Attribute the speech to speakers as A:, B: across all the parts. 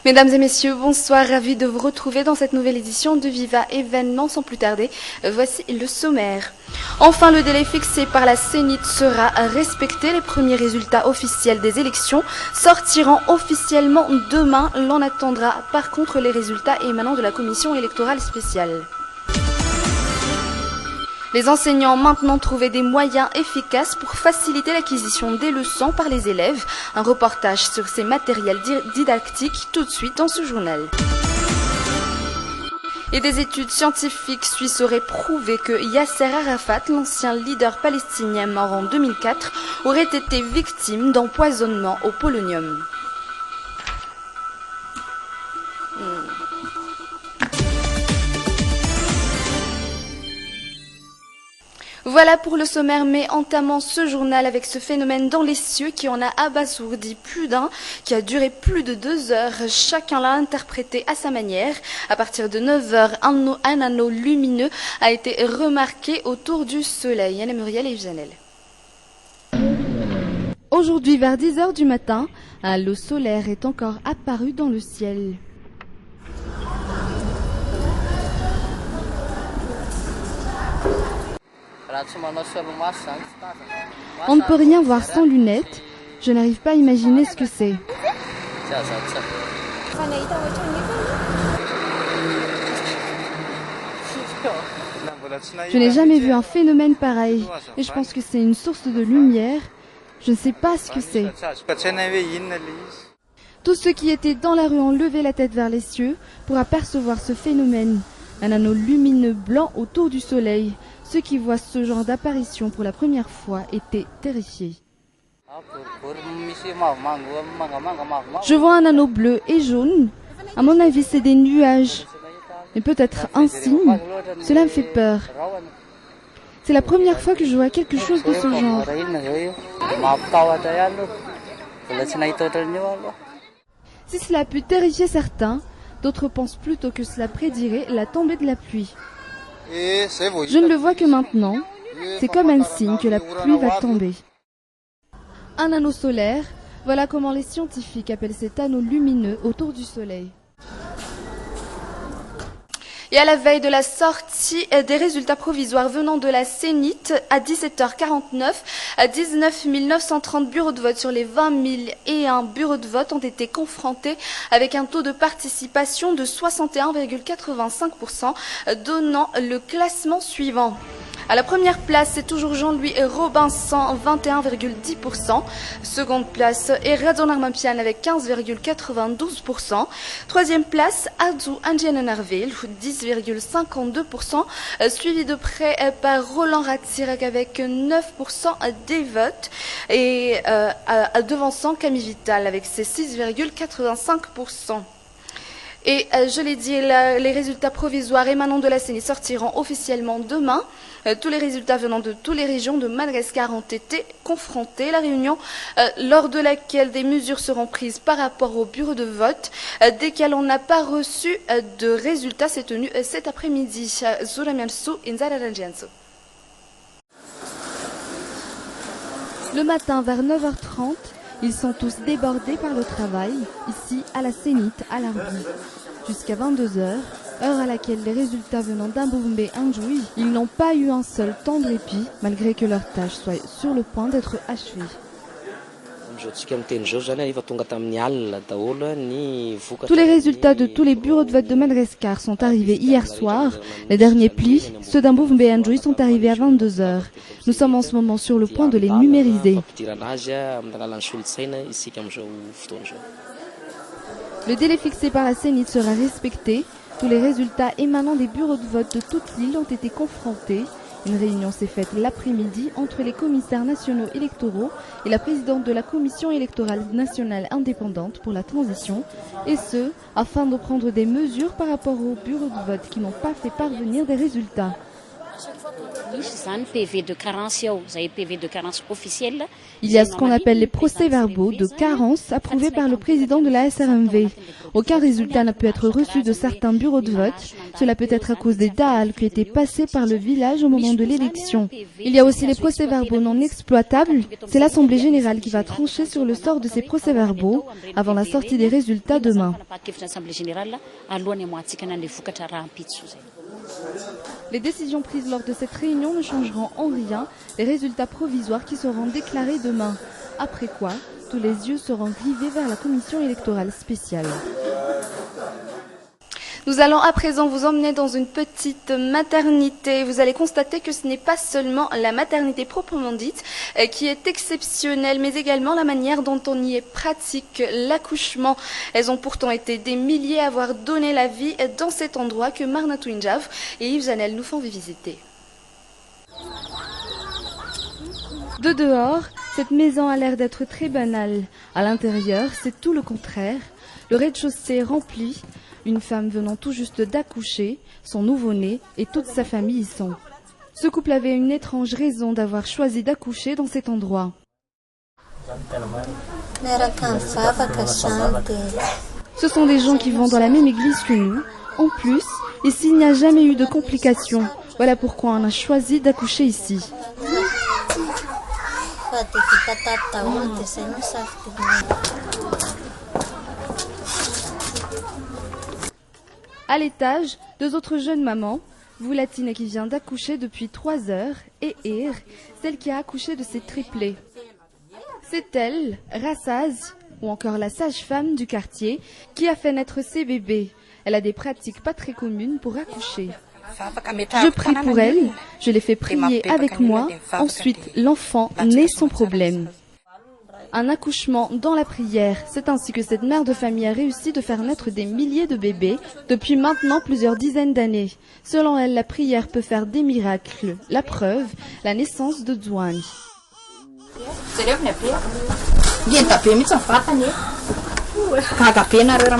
A: Mesdames et messieurs, bonsoir, ravi de vous retrouver dans cette nouvelle édition de Viva Événement. Sans plus tarder, voici le sommaire. Enfin, le délai fixé par la CENIT sera respecté. Les premiers résultats officiels des élections sortiront officiellement demain. L'on attendra par contre les résultats émanant de la commission électorale spéciale. Les enseignants ont maintenant trouvé des moyens efficaces pour faciliter l'acquisition des leçons par les élèves. Un reportage sur ces matériels didactiques tout de suite dans ce journal. Et des études scientifiques suisses auraient prouvé que Yasser Arafat, l'ancien leader palestinien mort en 2004, aurait été victime d'empoisonnement au polonium. Voilà pour le sommaire, mais entamons ce journal avec ce phénomène dans les cieux qui en a abasourdi plus d'un, qui a duré plus de 2 heures. Chacun l'a interprété à sa manière. À partir de 9 heures, un anneau lumineux a été remarqué autour du soleil. Anne Muriel et Janelle. Aujourd'hui, vers 10 heures du matin, un halo solaire est encore apparu dans le ciel. On ne peut rien voir sans lunettes. Je n'arrive pas à imaginer ce que c'est. Je n'ai jamais vu un phénomène pareil. Et je pense que c'est une source de lumière. Je ne sais pas ce que c'est. Tous ceux qui étaient dans la rue ont levé la tête vers les cieux pour apercevoir ce phénomène. Un anneau lumineux blanc autour du soleil. Ceux qui voient ce genre d'apparition pour la première fois étaient terrifiés. Je vois un anneau bleu et jaune. À mon avis, c'est des nuages. Mais peut-être un signe. Cela me fait peur. C'est la première fois que je vois quelque chose de ce genre. Si cela a pu terrifier certains, d'autres pensent plutôt que cela prédirait la tombée de la pluie. Je ne le vois que maintenant. C'est comme un signe que la pluie va tomber. Un anneau solaire, voilà comment les scientifiques appellent cet anneau lumineux autour du soleil. Et à la veille de la sortie des résultats provisoires venant de la CENIT, à 17h49, 19 930 bureaux de vote sur les 20 001 bureaux de vote ont été confrontés avec un taux de participation de 61,85%, donnant le classement suivant. À la première place, c'est toujours Jean-Louis Robinson, 21,10%. Seconde place, Radon Armampian avec 15,92%. Troisième place, Adou Andianenarville, 10,52%. Suivi de près par Roland Ratsirak avec 9% des votes. Et devançant Camille Vital avec ses 6,85%. Et je l'ai dit, les résultats provisoires émanant de la CENI sortiront officiellement demain. Tous les résultats venant de toutes les régions de Madagascar ont été confrontés. La réunion lors de laquelle des mesures seront prises par rapport au bureau de vote, desquels on n'a pas reçu de résultats, s'est tenue cet après-midi. Le matin vers 9h30, ils sont tous débordés par le travail, ici à la CENIT à Larbi. Jusqu'à 22h, heure à laquelle les résultats venant d'Amboumbé Anjoui, ils n'ont pas eu un seul temps de répit, malgré que leur tâche soit sur le point d'être achevée. Tous les résultats de tous les bureaux de vote de Madagascar sont arrivés hier soir. Les derniers plis, ceux d'Amboumbé Anjoui, sont arrivés à 22h. Nous sommes en ce moment sur le point de les numériser. Le délai fixé par la CENIT sera respecté. Tous les résultats émanant des bureaux de vote de toute l'île ont été confrontés. Une réunion s'est faite l'après-midi entre les commissaires nationaux électoraux et la présidente de la Commission électorale nationale indépendante pour la transition, et ce, afin de prendre des mesures par rapport aux bureaux de vote qui n'ont pas fait parvenir des résultats. Il y a ce qu'on appelle les procès-verbaux de carence approuvés par le président de la SRMV. Aucun résultat n'a pu être reçu de certains bureaux de vote. Cela peut être à cause des dalles qui étaient passées par le village au moment de l'élection. Il y a aussi les procès-verbaux non exploitables. C'est l'Assemblée générale qui va trancher sur le sort de ces procès-verbaux avant la sortie des résultats demain. Les décisions prises lors de cette réunion ne changeront en rien les résultats provisoires qui seront déclarés demain. Après quoi, tous les yeux seront rivés vers la commission électorale spéciale. Nous allons à présent vous emmener dans une petite maternité. Vous allez constater que ce n'est pas seulement la maternité proprement dite qui est exceptionnelle, mais également la manière dont on y pratique l'accouchement. Elles ont pourtant été des milliers à avoir donné la vie dans cet endroit que Marna Twinjav et Yves Janel nous font visiter. De dehors, cette maison a l'air d'être très banale. À l'intérieur, c'est tout le contraire. Le rez-de-chaussée est rempli. Une femme venant tout juste d'accoucher, son nouveau-né et toute sa famille y sont. Ce couple avait une étrange raison d'avoir choisi d'accoucher dans cet endroit. Ce sont des gens qui vont dans la même église que nous. En plus, ici il n'y a jamais eu de complications. Voilà pourquoi on a choisi d'accoucher ici. À l'étage, deux autres jeunes mamans, Voulatine qui vient d'accoucher depuis 3 heures et Ir, celle qui a accouché de ses triplés. C'est elle, Rassaz, ou encore la sage-femme du quartier, qui a fait naître ses bébés. Elle a des pratiques pas très communes pour accoucher. Je prie pour elle, je l'ai fait prier avec moi, ensuite l'enfant naît sans problème. Un accouchement dans la prière, c'est ainsi que cette mère de famille a réussi de faire naître des milliers de bébés depuis maintenant plusieurs dizaines d'années. Selon elle, la prière peut faire des miracles. La preuve, la naissance de Zouane.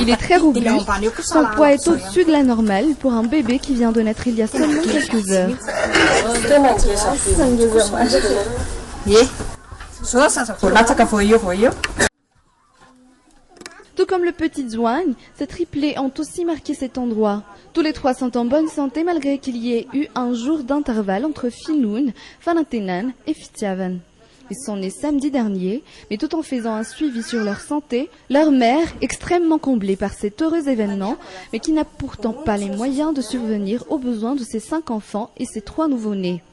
A: Il est très robuste, son poids est au-dessus de la normale pour un bébé qui vient de naître il y a seulement quelques heures. Tout comme le petit Zouane, ces triplés ont aussi marqué cet endroit. Tous les 3 sont en bonne santé malgré qu'il y ait eu un jour d'intervalle entre Finoun, Fanatenan et Fitiavan. Ils sont nés samedi dernier, mais tout en faisant un suivi sur leur santé, leur mère, extrêmement comblée par cet heureux événement, mais qui n'a pourtant pas les moyens de subvenir aux besoins de ses 5 enfants et ses 3 nouveau-nés.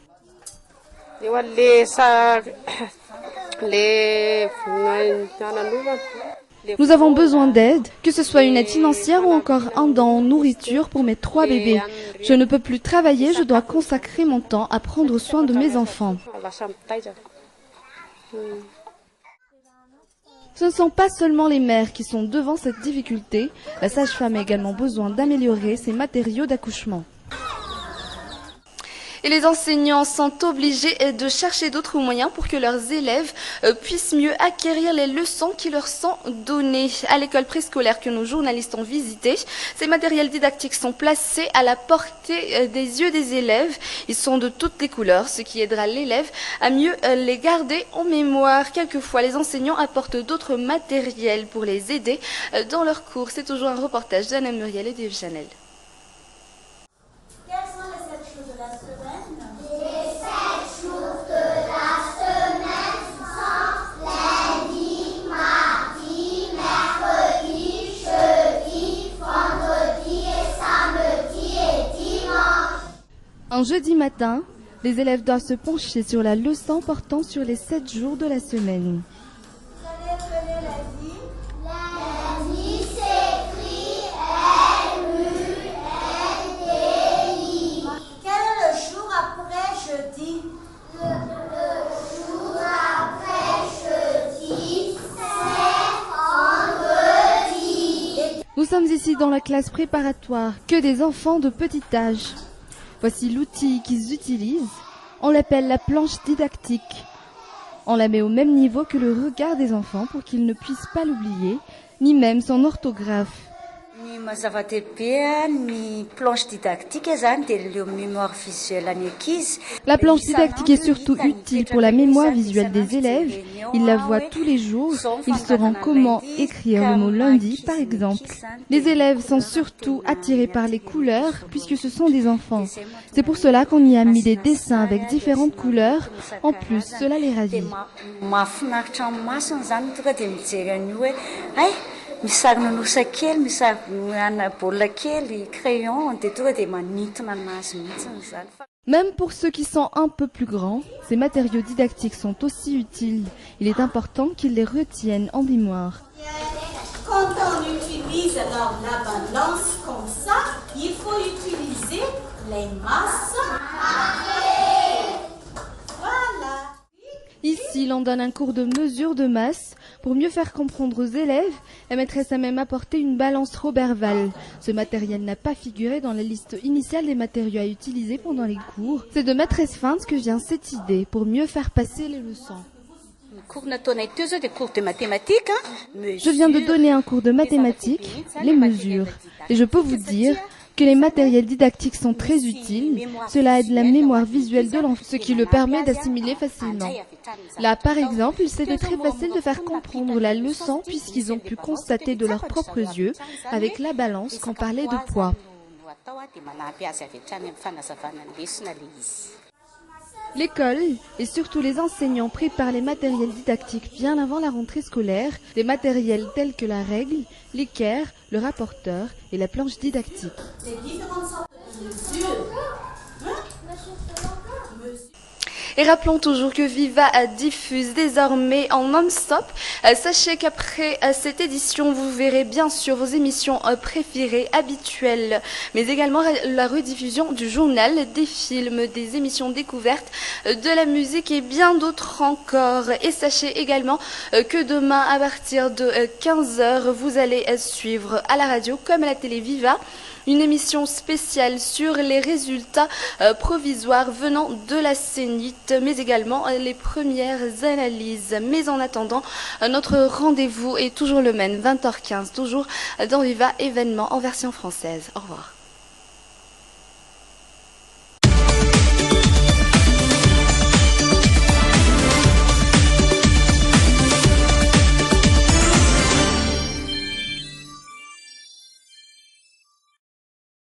A: Nous avons besoin d'aide, que ce soit une aide financière ou encore un don en nourriture pour mes 3 bébés. Je ne peux plus travailler, je dois consacrer mon temps à prendre soin de mes enfants. Ce ne sont pas seulement les mères qui sont devant cette difficulté, la sage-femme a également besoin d'améliorer ses matériaux d'accouchement. Et les enseignants sont obligés de chercher d'autres moyens pour que leurs élèves puissent mieux acquérir les leçons qui leur sont données. À l'école préscolaire que nos journalistes ont visitée, ces matériels didactiques sont placés à la portée des yeux des élèves. Ils sont de toutes les couleurs, ce qui aidera l'élève à mieux les garder en mémoire. Quelquefois, les enseignants apportent d'autres matériels pour les aider dans leurs cours. C'est toujours un reportage d'Anna Muriel et d'Yves Chanel. Un jeudi matin, les élèves doivent se pencher sur la leçon portant sur les 7 jours de la semaine.
B: Lundi s'écrit L-U-N-D-I. Quel est le jour après jeudi? Le jour après jeudi, c'est vendredi.
A: Nous sommes ici dans la classe préparatoire, que des enfants de petit âge. Voici l'outil qu'ils utilisent. On l'appelle la planche didactique. On la met au même niveau que le regard des enfants pour qu'ils ne puissent pas l'oublier, ni même son orthographe.
C: Ny mazava-dehibe ny planche didactique zany dia le mémoire visuelle any ankizy.
D: La planche didactique est surtout utile pour la mémoire visuelle des élèves. Ils la voient tous les jours. Ils sauront comment écrire le mot lundi, par exemple. Les élèves sont surtout attirés par les couleurs puisque ce sont des enfants. C'est pour cela qu'on y a mis des dessins avec différentes couleurs. En plus, cela les ravit.
C: Mahafinaritra amin'ny masony zany tonga dia mijery an'io hoe ay misy sarina nosy kely, misy sarina baolina kely, crayon dia tonga dia manintona anazy mihitsy zany.
D: Même pour ceux qui sont un peu plus grands, ces matériaux didactiques sont aussi utiles. Il est important qu'ils les retiennent en mémoire.
B: Quand on utilise alors la balance comme ça, il faut utiliser les masses. Voilà.
D: Ici, l'on donne un cours de mesure de masse. Pour mieux faire comprendre aux élèves, la maîtresse a même apporté une balance Roberval. Ce matériel n'a pas figuré dans la liste initiale des matériaux à utiliser pendant les cours. C'est de maîtresse Feinte que vient cette idée pour mieux faire passer les leçons. Je viens de donner un cours de mathématiques, les mesures. Et je peux vous dire que les matériels didactiques sont très utiles. Cela aide la mémoire visuelle de l'enfant, ce qui le permet d'assimiler facilement. Là, par exemple, c'était très facile de faire comprendre la leçon puisqu'ils ont pu constater de leurs propres yeux, avec la balance, qu'on parlait de poids. L'école et surtout les enseignants préparent les matériels didactiques bien avant la rentrée scolaire, des matériels tels que la règle, l'équerre, le rapporteur et la planche didactique.
A: Et rappelons toujours que Viva diffuse désormais en non-stop. Sachez qu'après cette édition, vous verrez bien sûr vos émissions préférées, habituelles, mais également la rediffusion du journal, des films, des émissions découvertes, de la musique et bien d'autres encore. Et sachez également que demain, à partir de 15h, vous allez suivre à la radio comme à la télé Viva une émission spéciale sur les résultats provisoires venant de la Zénith, mais également les premières analyses. Mais en attendant, notre rendez-vous est toujours le même, 20h15, toujours dans Viva événement en version française. Au revoir.